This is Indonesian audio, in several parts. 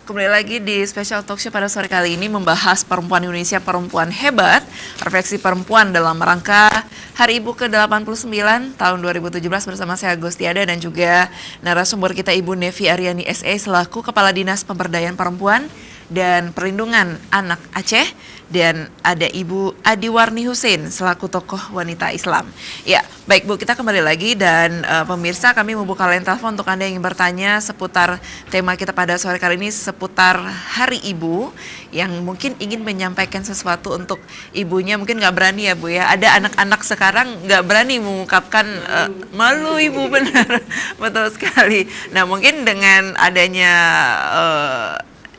Kembali lagi di Special Talk Show pada sore kali ini membahas perempuan Indonesia, perempuan hebat, refleksi perempuan dalam rangka Hari Ibu ke-89 tahun 2017 bersama saya Agustiada dan juga narasumber kita Ibu Nevi Aryani SE selaku Kepala Dinas Pemberdayaan Perempuan dan Perlindungan Anak Aceh, dan ada Ibu Adiwarni Hussein selaku tokoh wanita Islam. Ya, baik Bu, kita kembali lagi dan pemirsa, kami membuka line telepon untuk Anda yang ingin bertanya seputar tema kita pada sore kali ini, seputar Hari Ibu, yang mungkin ingin menyampaikan sesuatu untuk ibunya, mungkin nggak berani ya Bu ya. Ada anak-anak sekarang nggak berani mengungkapkan malu Ibu, benar, betul sekali. Nah, mungkin dengan adanya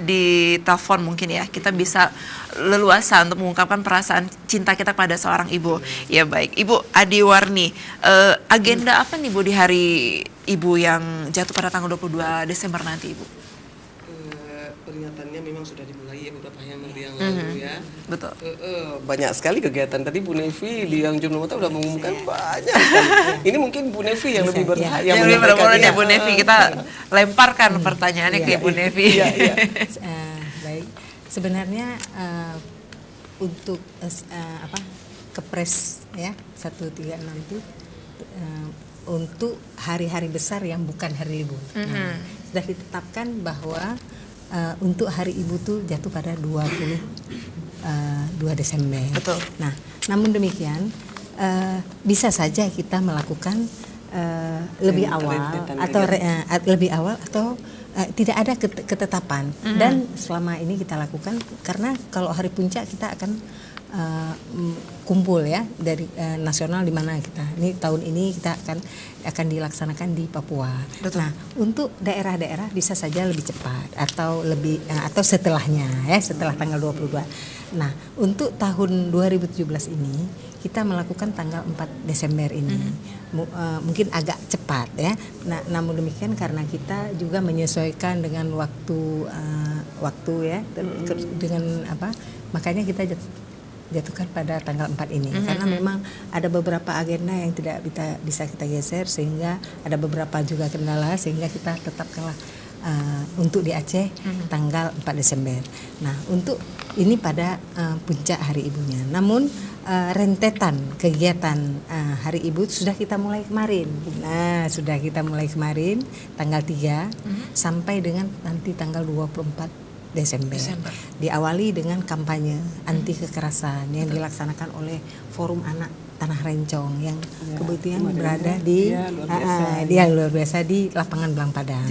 di telepon mungkin ya, kita bisa leluasa untuk mengungkapkan perasaan cinta kita pada seorang ibu. Ya baik, Ibu Adiwarni, agenda apa nih Bu di Hari Ibu yang jatuh pada tanggal 22 Desember nanti Ibu? Peringatannya memang sudah dimulai ya beberapa hari yang lalu ya. Betul. Banyak sekali kegiatan. Tadi Bu Nevi di yang Jumlah Mata udah mengumumkan banyak sekali. Ini mungkin Bu Nevi yang lebih berhak yang menyampaikan. Ya Bu Nevi, kita lemparkan pertanyaannya ke Ibu Nevi. Baik, sebenarnya untuk Kepres ya 136 itu untuk hari-hari besar yang bukan Hari Ibu. Sudah ditetapkan bahwa untuk Hari Ibu tuh jatuh pada 2 Desember. Betul. Nah, namun demikian bisa saja kita melakukan lebih awal atau tidak ada ketetapan. Dan selama ini kita lakukan karena kalau hari puncak kita akan kumpul ya dari nasional di mana kita. Ini tahun ini kita akan dilaksanakan di Papua. Betul. Nah, untuk daerah-daerah bisa saja lebih cepat atau setelahnya ya, setelah tanggal 22. Nah, untuk tahun 2017 ini kita melakukan tanggal 4 Desember ini. Mungkin agak cepat ya. Nah, namun demikian karena kita juga menyesuaikan dengan waktu ya dengan makanya kita jatuhkan pada tanggal 4 ini karena memang ada beberapa agenda yang tidak bisa kita geser sehingga ada beberapa juga kendala sehingga kita tetapkanlah untuk di Aceh tanggal 4 Desember. Nah, untuk ini pada puncak Hari Ibunya. Namun rentetan kegiatan Hari Ibu sudah kita mulai kemarin. Nah, sudah kita mulai kemarin tanggal 3 sampai dengan nanti tanggal 24 Desember. Diawali dengan kampanye anti kekerasan yang dilaksanakan oleh Forum Anak Tanah Rencong yang kebetulan berada di luar biasa di lapangan Belang Padang.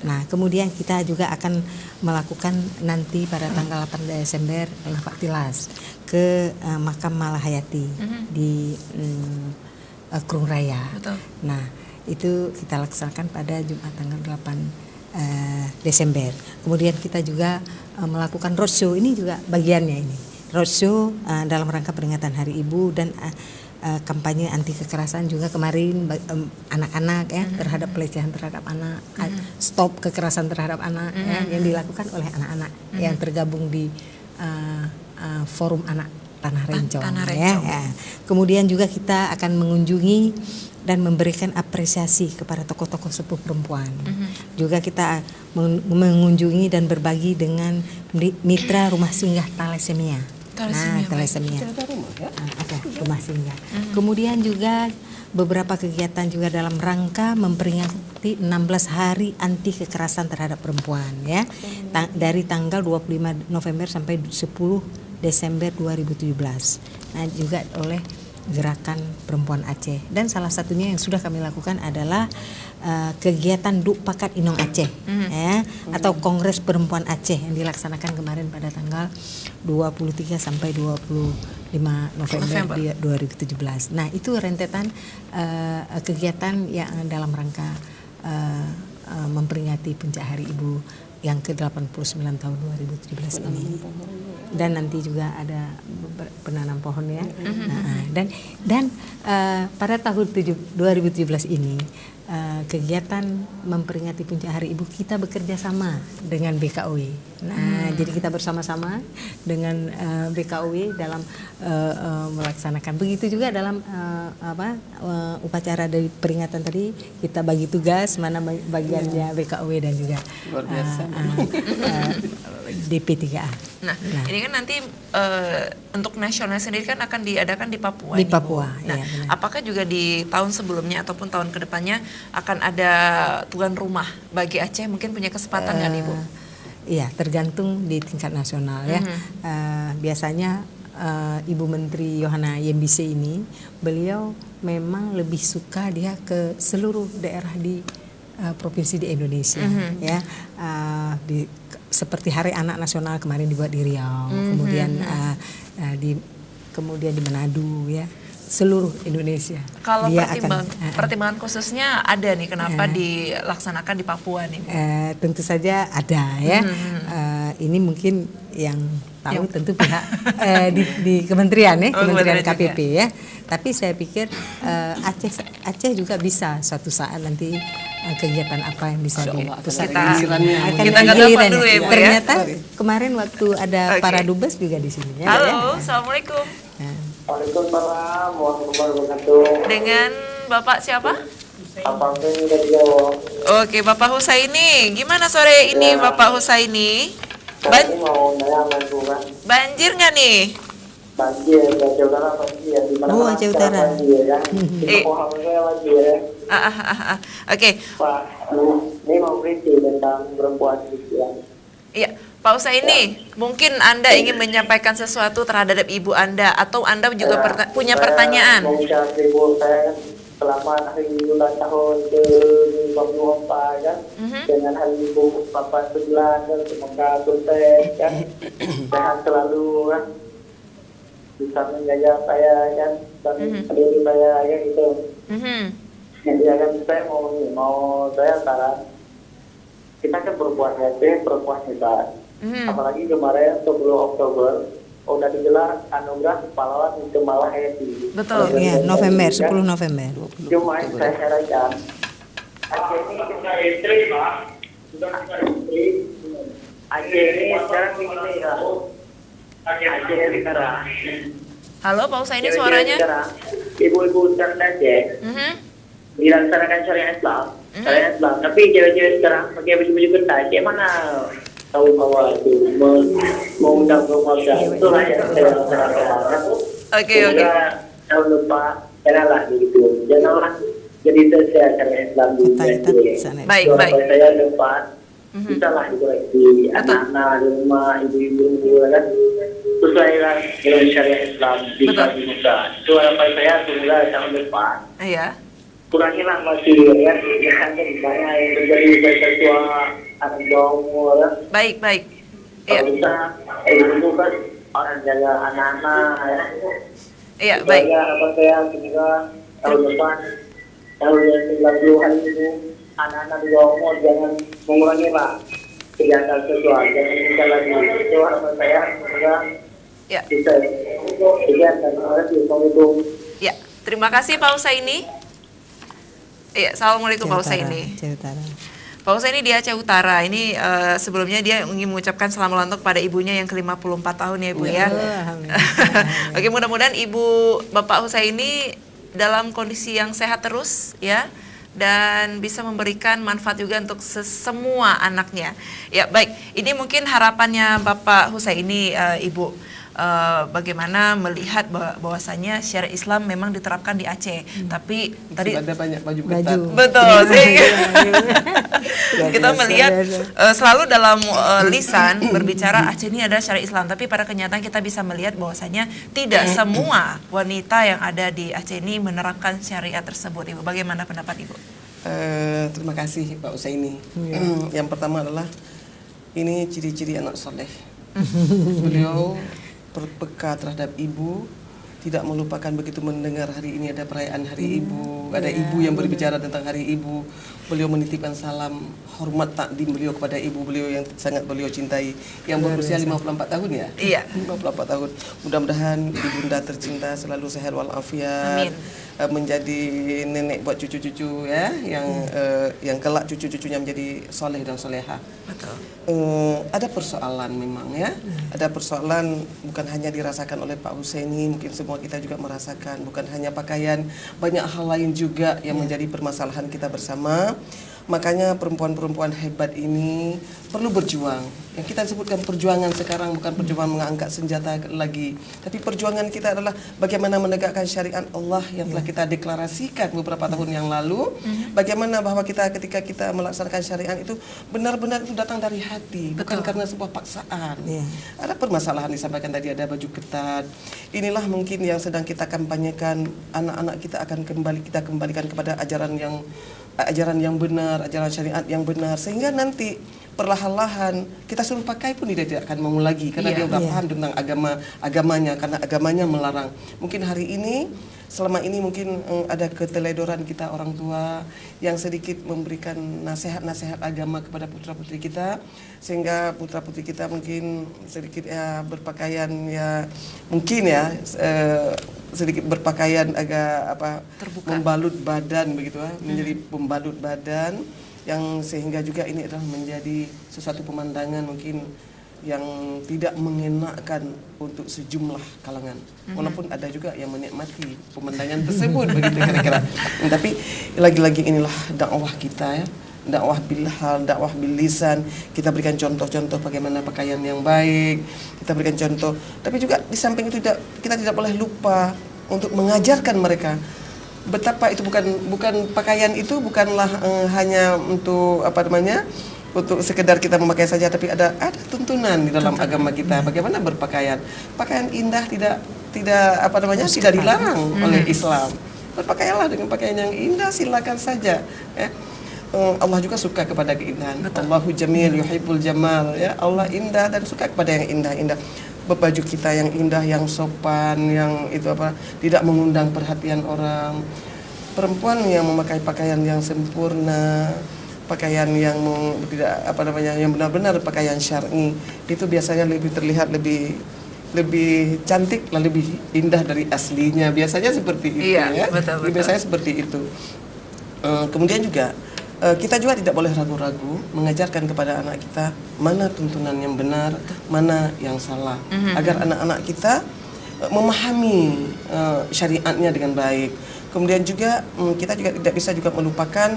Nah, kemudian kita juga akan melakukan nanti pada tanggal 8 Desember Lafak Tilas ke Makam Malahayati di Krung Raya. Betul. Nah, itu kita laksanakan pada Jumat tanggal 8 Desember. Kemudian kita juga melakukan roadshow, ini juga bagiannya ini. Roadshow dalam rangka peringatan Hari Ibu dan kampanye anti kekerasan juga kemarin anak-anak ya terhadap pelecehan terhadap anak, stop kekerasan terhadap anak ya, yang dilakukan oleh anak-anak yang tergabung di Forum Anak Tanah Rencong. Ya. Kemudian juga kita akan mengunjungi dan memberikan apresiasi kepada tokoh-tokoh sepuh perempuan. Juga kita mengunjungi dan berbagi dengan mitra rumah singgah thalassemia. Thalassemia. Rumah singgah. Kemudian juga beberapa kegiatan juga dalam rangka memperingati 16 hari anti kekerasan terhadap perempuan ya. Dari tanggal 25 November sampai 10 Desember 2017. Nah, juga oleh Gerakan Perempuan Aceh, dan salah satunya yang sudah kami lakukan adalah kegiatan Duk Pakat Inong Aceh ya, atau Kongres Perempuan Aceh yang dilaksanakan kemarin pada tanggal 23 sampai 25 November 2017. Nah, itu rentetan kegiatan yang dalam rangka memperingati puncak Hari Ibu yang ke-89 tahun 2017 ini. Dan nanti juga ada penanam pohon ya. Dan pada tahun 2017 ini kegiatan memperingati puncak Hari Ibu kita bekerja sama dengan BKOI. Nah, Jadi kita bersama-sama dengan BKUW dalam melaksanakan. Begitu juga dalam upacara dari peringatan tadi, kita bagi tugas mana bagiannya BKUW dan juga Luar biasa. DP3A. Nah, ini kan nanti untuk nasional sendiri kan akan diadakan di Papua. Di nih, Bu. Papua, Nah, iya, benar. apakah juga di tahun sebelumnya ataupun tahun kedepannya akan ada tuan rumah bagi Aceh? Mungkin punya kesempatan nggak nih, Bu? Iya, tergantung di tingkat nasional ya. Biasanya Ibu Menteri Yohana Yembise ini, beliau memang lebih suka dia ke seluruh daerah di provinsi di Indonesia, ya. Seperti Hari Anak Nasional kemarin dibuat di Riau, kemudian di Manado, ya. Seluruh Indonesia. Kalau Dia pertimbangan khususnya ada nih, kenapa dilaksanakan di Papua nih, Bu? Tentu saja ada ya. Ini mungkin yang tahu tentu pihak di kementerian ya, Kementerian KPP ya. Tapi saya pikir Aceh juga bisa suatu saat nanti kegiatan apa yang bisa dipusatkan. Kita telepon dulu ya, Bu, ya. Ternyata kemarin waktu ada para dubes juga di sini ya. Halo, Assalamualaikum. Waalaikumsalam warahmatullahi wabarakatuh. Dengan Bapak siapa? Apa yang dari Jawa? Oke, Bapak Husaini. Gimana sore ini, Bapak Husaini? Saya ini mau nanya bantu kan? Banjir nggak nih? Banjir, Aceh Utara banjir. Di mana Aceh Utara. Banjir ya. Di Pohang saya banjir. Oke. Pak, ini mau berita tentang perempuan itu ya. Iya, Pak Husaini, mungkin Anda ingin menyampaikan sesuatu terhadap ibu Anda atau Anda juga punya pertanyaan? Mau ucap ibu saya kan selamat hari ulang tahun ke-54 kan, dengan hari ibu 49 dan semoga sukses kan, sehat selalu kan, bisa menjaga saya kan, dan adik saya kan gitu. Jadi kan saya mau saya saran, kita kan perempuan hebat. Apalagi kemarin 10 Oktober udah digelar anugerah pahlawan Kemalah Heti. Betul. Iya, November, 10 November. Cuma saya herankan, Aceh ini kita istri, Pak. Sudah kita istri. Aceh ini sekarang begini ya. Aceh ini sekarang. Halo, Pak Husaini suaranya? Sekarang, ibu-ibu sekarang Aceh dilaksanakan syariat Islam. Syariat Islam. Tapi cewek-cewek sekarang pakai baju-baju ketat. Gimana? Tahu bahwa itu mengundang keluarga, itulah yang saya laksanakan. Oke. Tahun depan janganlah begitu, janganlah jadi saya syariat Islam di Baik. Saya depan kita lah dikoreksi anak-anak di rumah, ibu-ibu kan sesuaikan dengan syariat Islam di pagi muda. Itu harapan saya semoga tahun depan. Iya. Kurangilah masih ya, jangan banyak yang terjadi seksual anak bawah umur. Baik. Kalau kita ibu kan orang jaga anak-anak ya. Iya, baik. Apa saya juga tahun depan tahun 90-an ini anak-anak di bawah umur jangan mengurangi lah kegiatan seksual, jangan kita lagi. Itu harapan saya semoga bisa kegiatan Assalamualaikum. Ya, terima kasih Pak Husaini. Iya, Assalamualaikum Pak Husaini. Pak Husaini di Aceh Utara. Ini sebelumnya dia ingin mengucapkan selamat ulang tahun kepada ibunya yang ke-54 tahun ya Ibu ya. Oke, mudah-mudahan Ibu Bapak Husaini dalam kondisi yang sehat terus ya, dan bisa memberikan manfaat juga untuk semua anaknya. Ya, baik. Ini mungkin harapannya Bapak Husaini, Ibu. Bagaimana melihat bahwasanya syariat Islam memang diterapkan di Aceh, tapi tadi ada banyak baju ketat. Betul sih. Kita melihat selalu dalam lisan berbicara Aceh ini adalah syariat Islam, tapi pada kenyataan kita bisa melihat bahwasanya tidak semua wanita yang ada di Aceh ini menerapkan syariat tersebut. Ibu, bagaimana pendapat Ibu? Terima kasih Pak Husaini. Yang pertama adalah ini ciri-ciri anak soleh. Beliau berpeka terhadap ibu, tidak melupakan begitu mendengar hari ini ada perayaan hari ibu, ada ibu yang berbicara tentang hari ibu. Beliau menitipkan salam hormat takdim beliau kepada ibu beliau yang sangat beliau cintai, yang berusia 54 tahun ya. Iya. 54 tahun. Mudah-mudahan ibunda tercinta selalu sehat walafiat. Amin. menjadi nenek buat cucu-cucu ya, yang kelak cucu-cucunya menjadi soleh dan soleha. Betul. Ada persoalan memang ya, ada persoalan bukan hanya dirasakan oleh Pak Husaini, mungkin semua kita juga merasakan, bukan hanya pakaian, banyak hal lain juga yang menjadi permasalahan kita bersama. Makanya perempuan-perempuan hebat ini perlu berjuang. Yang kita sebutkan perjuangan sekarang bukan perjuangan mengangkat senjata lagi, tapi perjuangan kita adalah bagaimana menegakkan syariat Allah yang telah kita deklarasikan beberapa tahun yang lalu. Bagaimana bahwa kita ketika kita melaksanakan syariat itu benar-benar itu datang dari hati, bukan karena sebuah paksaan. Ada permasalahan disampaikan tadi, ada baju ketat. Inilah mungkin yang sedang kita kampanyekan, anak-anak kita akan kita kembalikan kepada ajaran yang benar, ajaran syariat yang benar, sehingga nanti perlahan-lahan kita suruh pakai pun dia tidak akan mau lagi karena dia sudah paham tentang agamanya, karena agamanya melarang. Mungkin hari ini selama ini mungkin ada keteledoran kita orang tua yang sedikit memberikan nasihat-nasihat agama kepada putra-putri kita, sehingga putra-putri kita mungkin sedikit berpakaian mungkin sedikit berpakaian agak terbuka, membalut badan begitu menjadi pembalut badan, yang sehingga juga ini adalah menjadi sesuatu pemandangan mungkin yang tidak mengenakan untuk sejumlah kalangan. Walaupun ada juga yang menikmati pemandangan tersebut begitu kira-kira. Tapi lagi-lagi inilah dakwah kita ya. Dakwah bil hal, dakwah bil lisan. Kita berikan contoh-contoh bagaimana pakaian yang baik. Kita berikan contoh. Tapi juga di samping itu kita tidak boleh lupa untuk mengajarkan mereka betapa itu bukan pakaian itu bukanlah hanya untuk untuk sekedar kita memakai saja, tapi ada tuntunan di dalam agama kita bagaimana berpakaian. Pakaian indah tidak dilarang oleh Islam. Berpakaianlah dengan pakaian yang indah, silakan saja ya. Allah juga suka kepada keindahan. Allahu jamil yuhibbul jamal ya. Allah indah dan suka kepada yang indah-indah. Baju kita yang indah, yang sopan, yang tidak mengundang perhatian orang. Perempuan yang memakai pakaian yang sempurna, pakaian yang yang benar-benar pakaian syar'i, itu biasanya lebih terlihat lebih cantik, lebih indah dari aslinya. Biasanya seperti itu ya. Betul. Biasanya seperti itu. Kemudian juga kita juga tidak boleh ragu-ragu mengajarkan kepada anak kita mana tuntunan yang benar, mana yang salah, agar anak-anak kita memahami syariatnya dengan baik. Kemudian juga kita juga tidak bisa juga melupakan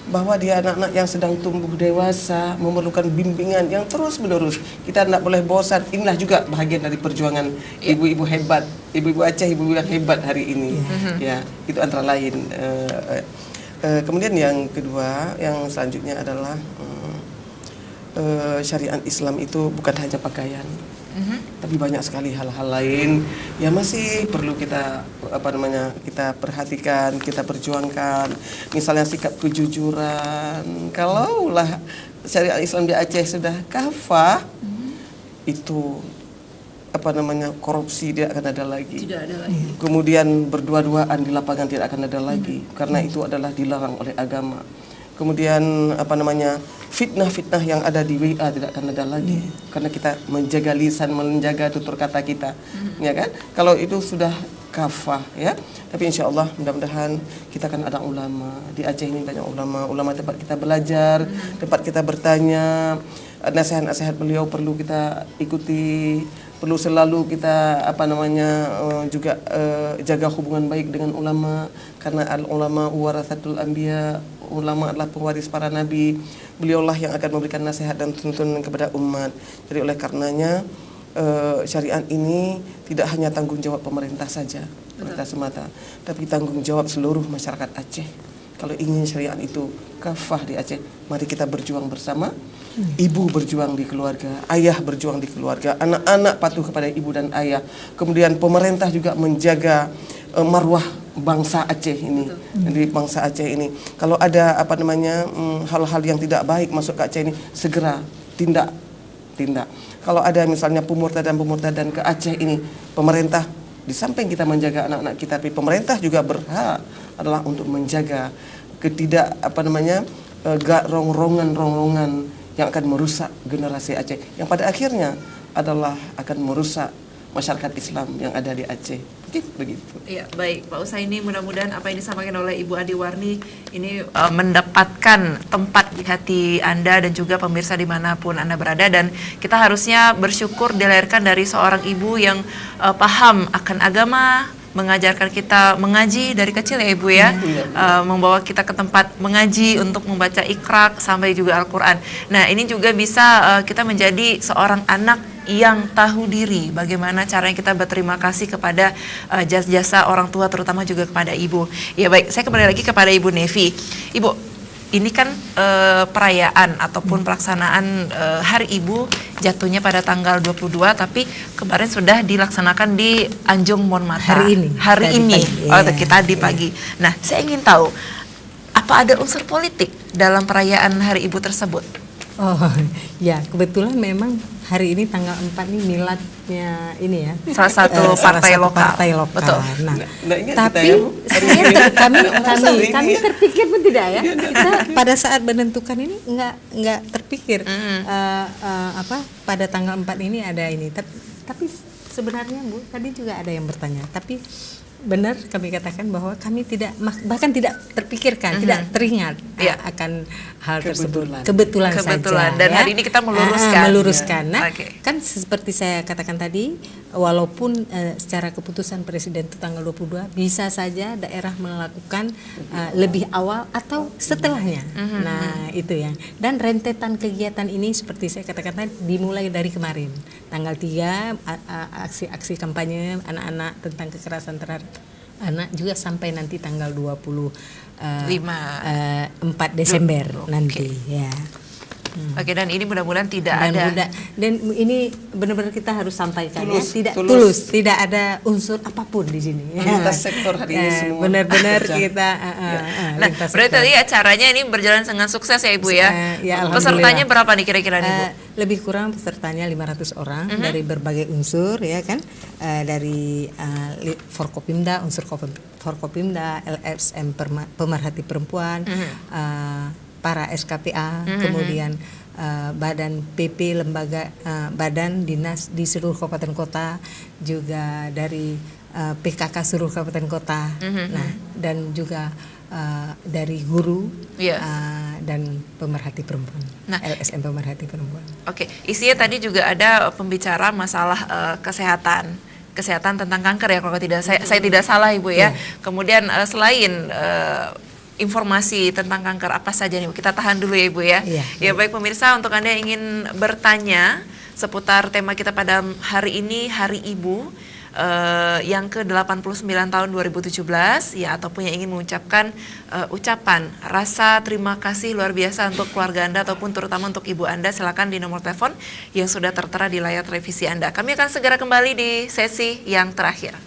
bahwa dia anak-anak yang sedang tumbuh dewasa, memerlukan bimbingan yang terus-menerus. Kita tidak boleh bosan. Inilah juga bahagian dari perjuangan ibu-ibu hebat, ibu-ibu Aceh, ibu-ibu yang hebat hari ini. Ya, itu antara lain. Kemudian yang kedua, yang selanjutnya adalah syariat Islam itu bukan hanya pakaian, tapi banyak sekali hal-hal lain yang masih perlu kita kita perhatikan, kita perjuangkan. Misalnya sikap kejujuran. Kalaulah syariat Islam di Aceh sudah kafah, itu korupsi tidak akan ada lagi. Tidak ada lagi. Kemudian berdua-duaan di lapangan tidak akan ada lagi, karena itu adalah dilarang oleh agama. Kemudian fitnah-fitnah yang ada di WA tidak akan ada lagi, karena kita menjaga lisan, menjaga tutur kata kita, ya kan? Kalau itu sudah kafah ya. Tapi insya Allah mudah-mudahan kita akan ada ulama di Aceh ini, banyak ulama tempat kita belajar, tempat kita bertanya. Nasihat-nasihat beliau perlu kita ikuti, perlu selalu kita juga jaga hubungan baik dengan ulama, karena al ulama warathatul anbiya, ulama adalah pewaris para nabi. Beliaulah yang akan memberikan nasihat dan tuntunan kepada umat. Jadi oleh karenanya syariat ini tidak hanya tanggung jawab pemerintah saja, pemerintah semata, tapi tanggung jawab seluruh masyarakat Aceh. Kalau ingin syariat itu kafah di Aceh, mari kita berjuang bersama. Ibu berjuang di keluarga, ayah berjuang di keluarga, anak-anak patuh kepada ibu dan ayah. Kemudian pemerintah juga menjaga marwah bangsa Aceh ini. Jadi bangsa Aceh ini, kalau ada hal-hal yang tidak baik masuk ke Aceh ini, segera tindak. Kalau ada misalnya pemurtadan ke Aceh ini, pemerintah di samping kita menjaga anak-anak kita, tapi pemerintah juga berhak adalah untuk menjaga rongrongan yang akan merusak generasi Aceh, yang pada akhirnya adalah akan merusak masyarakat Islam yang ada di Aceh. Mungkin begitu. Ya, baik Pak Usaini, mudah-mudahan apa yang disampaikan oleh Ibu Adiwarni ini mendapatkan tempat di hati Anda dan juga pemirsa dimanapun Anda berada, dan kita harusnya bersyukur dilahirkan dari seorang ibu yang paham akan agama, mengajarkan kita mengaji dari kecil ya Ibu ya, membawa kita ke tempat mengaji untuk membaca Iqra sampai juga Al-Quran. Nah ini juga bisa kita menjadi seorang anak yang tahu diri, bagaimana caranya kita berterima kasih kepada jasa-jasa orang tua, terutama juga kepada ibu. Ya baik, saya kembali lagi kepada Ibu Nevi. Ibu, ini kan perayaan ataupun pelaksanaan Hari Ibu jatuhnya pada tanggal 22, tapi kemarin sudah dilaksanakan di Anjung Monmata. Hari ini. Tadi pagi. Nah, saya ingin tahu, apa ada unsur politik dalam perayaan Hari Ibu tersebut? Oh ya, kebetulan memang hari ini tanggal 4 ini miladnya ini ya. Salah satu partai lokal. Betul. Nah, tapi kami terpikir pun tidak ya. Kita pada saat menentukan ini enggak terpikir pada tanggal 4 ini ada ini. Tapi sebenarnya Bu, tadi juga ada yang bertanya. Tapi benar kami katakan bahwa kami bahkan tidak terpikirkan, tidak teringat akan hal tersebut. Kebetulan saja. Dan hari ini kita meluruskan. Nah, kan seperti saya katakan tadi, walaupun secara keputusan Presiden itu tanggal 22, bisa saja daerah melakukan lebih awal atau setelahnya. Nah, itu ya. Dan rentetan kegiatan ini seperti saya katakan tadi dimulai dari kemarin. Tanggal 3 aksi-aksi kampanye anak-anak tentang kekerasan terhadap anak juga sampai nanti tanggal 24 Desember nanti ya. Oke, dan ini mudah-mudahan tidak ada. Dan ini benar-benar kita harus sampaikan tulus, tidak ada unsur apapun di sini. Lintas sektor hari ini semua. Benar-benar kita. Nah, berarti tadi acaranya ini berjalan dengan sukses ya Ibu ya. Pesertanya berapa nih kira-kira Ibu? Lebih kurang pesertanya 500 orang dari berbagai unsur ya kan, dari Forkopimda, unsur Forkopimda, LSM Pemerhati Perempuan, para SKPA, kemudian badan PP, lembaga badan dinas di seluruh kabupaten kota, juga dari PKK seluruh kabupaten kota, nah dan juga dari guru dan pemerhati perempuan, LSM Pemerhati Perempuan. Oke, isinya tadi juga ada pembicara masalah kesehatan tentang kanker ya kalau saya tidak salah Ibu ya. Kemudian selain informasi tentang kanker apa saja nih, kita tahan dulu ya Ibu ya. Ya baik pemirsa, untuk Anda yang ingin bertanya seputar tema kita pada hari ini, Hari Ibu yang ke-89 tahun 2017 ya, ataupun yang ingin mengucapkan ucapan rasa terima kasih luar biasa untuk keluarga Anda ataupun terutama untuk ibu Anda, silakan di nomor telepon yang sudah tertera di layar televisi Anda. Kami akan segera kembali di sesi yang terakhir.